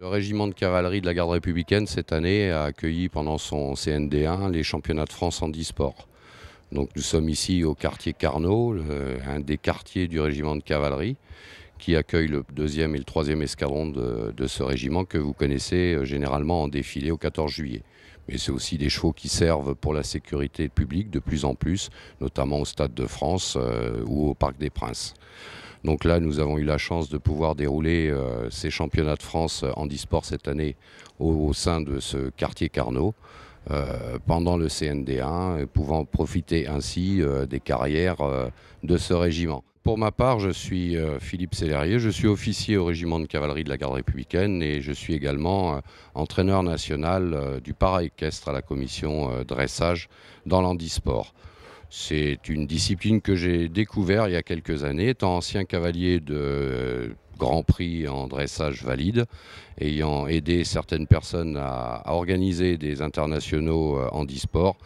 Le régiment de cavalerie de la garde républicaine, cette année, a accueilli pendant son CND1 les championnats de France handisport. Donc nous sommes ici au quartier Carnot, un des quartiers du régiment de cavalerie, qui accueille le 2e et le 3e escadron de ce régiment que vous connaissez généralement en défilé au 14 juillet. Mais c'est aussi des chevaux qui servent pour la sécurité publique de plus en plus, notamment au Stade de France ou au Parc des Princes. Donc là, nous avons eu la chance de pouvoir dérouler ces championnats de France handisport cette année au sein de ce quartier Carnot. Pendant le CND1, pouvant profiter ainsi des carrières de ce régiment. Pour ma part, je suis Philippe Sellerier, je suis officier au régiment de cavalerie de la garde républicaine et je suis également entraîneur national du para-équestre à la commission dressage dans l'handisport. C'est une discipline que j'ai découvert il y a quelques années, étant ancien cavalier de Grand Prix en dressage valide, ayant aidé certaines personnes à organiser des internationaux handisport.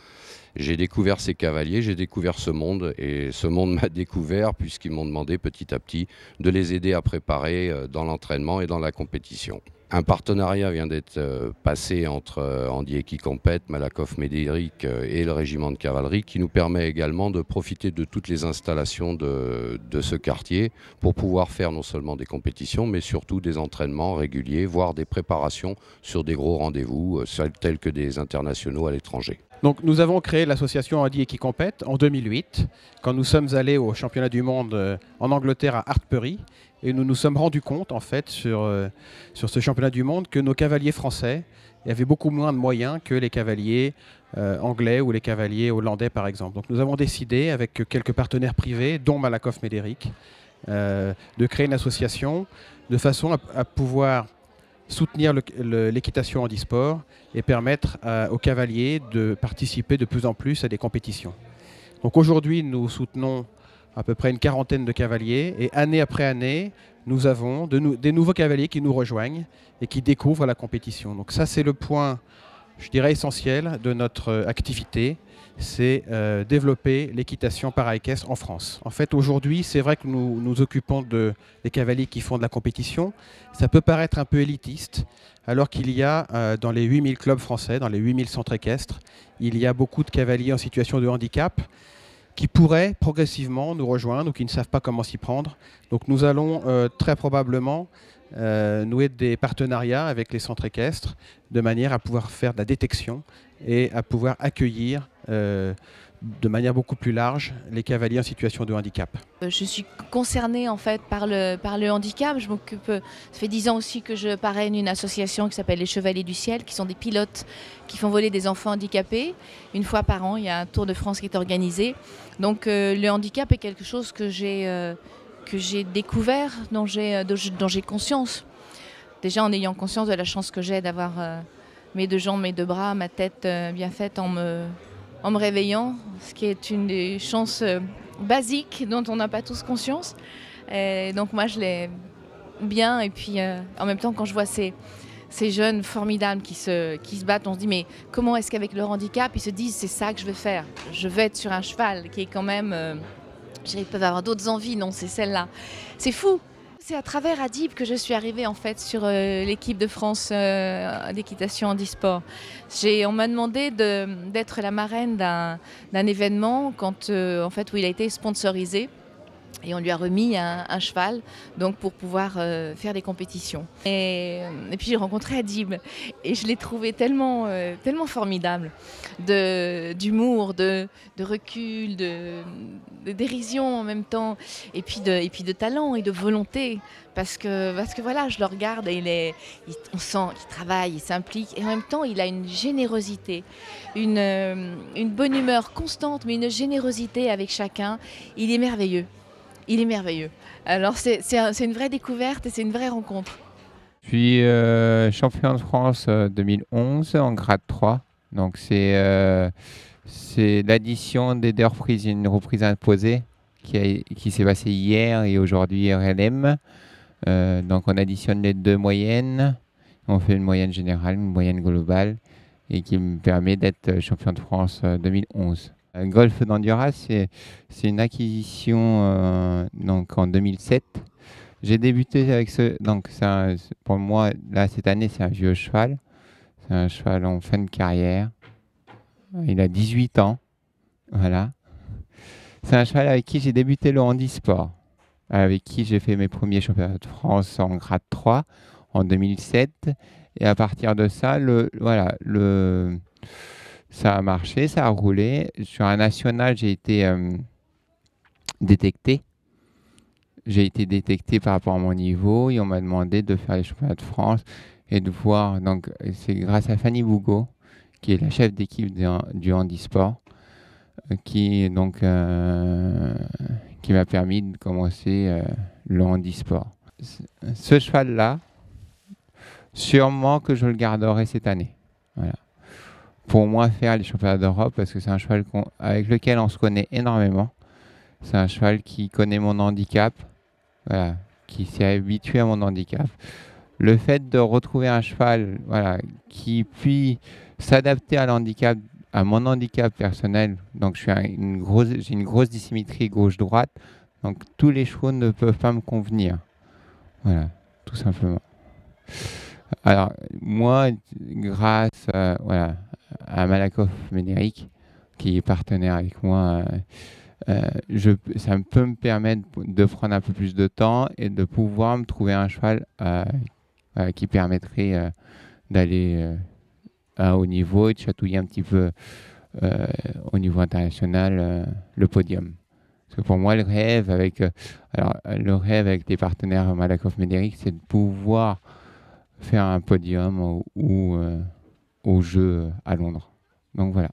J'ai découvert ces cavaliers, j'ai découvert ce monde et ce monde m'a découvert puisqu'ils m'ont demandé petit à petit de les aider à préparer dans l'entraînement et dans la compétition. Un partenariat vient d'être passé entre Handy Equicompet, Malakoff Médéric et le régiment de cavalerie qui nous permet également de profiter de toutes les installations de ce quartier pour pouvoir faire non seulement des compétitions mais surtout des entraînements réguliers, voire des préparations sur des gros rendez-vous tels que des internationaux à l'étranger. Donc nous avons créé l'association Handy Equicompet en 2008 quand nous sommes allés au championnat du monde en Angleterre à Hartpury et nous nous sommes rendus compte en fait sur ce championnat du monde que nos cavaliers français avaient beaucoup moins de moyens que les cavaliers anglais ou les cavaliers hollandais par exemple. Donc nous avons décidé avec quelques partenaires privés dont Malakoff Médéric de créer une association de façon à pouvoir soutenir l'équitation handisport et permettre aux cavaliers de participer de plus en plus à des compétitions. Donc aujourd'hui, nous soutenons à peu près une quarantaine de cavaliers et année après année, nous avons des nouveaux cavaliers qui nous rejoignent et qui découvrent la compétition. Donc ça, c'est le point, je dirais, essentiel de notre activité, c'est développer l'équitation para-équestre en France. En fait, aujourd'hui, c'est vrai que nous nous occupons des cavaliers qui font de la compétition. Ça peut paraître un peu élitiste, alors qu'il y a dans les 8000 clubs français, dans les 8000 centres équestres, il y a beaucoup de cavaliers en situation de handicap qui pourraient progressivement nous rejoindre ou qui ne savent pas comment s'y prendre. Donc nous allons très probablement nouer des partenariats avec les centres équestres de manière à pouvoir faire de la détection et à pouvoir accueillir de manière beaucoup plus large les cavaliers en situation de handicap. Je suis concernée en fait par le handicap. Je m'occupe, ça fait 10 ans aussi que je parraine une association qui s'appelle les Chevaliers du Ciel, qui sont des pilotes qui font voler des enfants handicapés. Une fois par an, il y a un Tour de France qui est organisé. Donc le handicap est quelque chose que j'ai découvert, dont j'ai conscience. Déjà en ayant conscience de la chance que j'ai d'avoir mes deux jambes, mes deux bras, ma tête bien faite en me réveillant, ce qui est une des chances basiques dont on n'a pas tous conscience. Et donc moi je l'ai bien et puis en même temps quand je vois ces jeunes formidables qui se battent, on se dit mais comment est-ce qu'avec leur handicap ils se disent c'est ça que je veux faire, je veux être sur un cheval qui est quand même, ils peuvent avoir d'autres envies, non c'est celle-là, c'est fou. C'est à travers Adib que je suis arrivée en fait sur l'équipe de France d'équitation handisport. On m'a demandé d'être la marraine d'un événement en fait, où il a été sponsorisé. Et on lui a remis un cheval donc pour pouvoir faire des compétitions. Et puis j'ai rencontré Adib et je l'ai trouvé tellement formidable, d'humour, de recul, de dérision en même temps, et puis de talent et de volonté. Parce que voilà, je le regarde et on sent qu'il travaille, il s'implique et en même temps il a une générosité, une bonne humeur constante mais une générosité avec chacun. Il est merveilleux. Il est merveilleux. Alors c'est une vraie découverte et c'est une vraie rencontre. Je suis champion de France 2011 en grade 3. Donc c'est l'addition des deux reprises, une reprise imposée qui s'est passée hier et aujourd'hui RLM. Donc on additionne les deux moyennes, on fait une moyenne générale, une moyenne globale et qui me permet d'être champion de France 2011. Golf d'Honduras, c'est une acquisition donc en 2007 J'ai débuté avec ce. Donc, pour moi, là, cette année, c'est un vieux cheval. C'est un cheval en fin de carrière. Il a 18 ans. Voilà. C'est un cheval avec qui j'ai débuté le handisport. Avec qui j'ai fait mes premiers championnats de France en grade 3 en 2007. Et à partir de ça, ça a marché, ça a roulé. Sur un national, j'ai été détecté. J'ai été détecté par rapport à mon niveau et on m'a demandé de faire les championnats de France et de voir. Donc, c'est grâce à Fanny Bougot, qui est la chef d'équipe du handisport, qui m'a permis de commencer le handisport. Ce cheval-là, sûrement que je le garderai cette année. Voilà. Pour moi, faire les championnats d'Europe, parce que c'est un cheval avec lequel on se connaît énormément. C'est un cheval qui connaît mon handicap, voilà, qui s'est habitué à mon handicap. Le fait de retrouver un cheval, voilà, qui puisse s'adapter à mon handicap personnel, donc j'ai une grosse dissymétrie gauche-droite, donc tous les chevaux ne peuvent pas me convenir. Voilà, tout simplement. Alors, moi, grâce à Malakoff Médéric, qui est partenaire avec moi, ça peut me permettre de prendre un peu plus de temps et de pouvoir me trouver un cheval qui permettrait d'aller à haut niveau et de chatouiller un petit peu au niveau international le podium. Parce que pour moi, le rêve avec des partenaires Malakoff Médéric, c'est de pouvoir faire un podium ou aux Jeux à Londres. Donc voilà.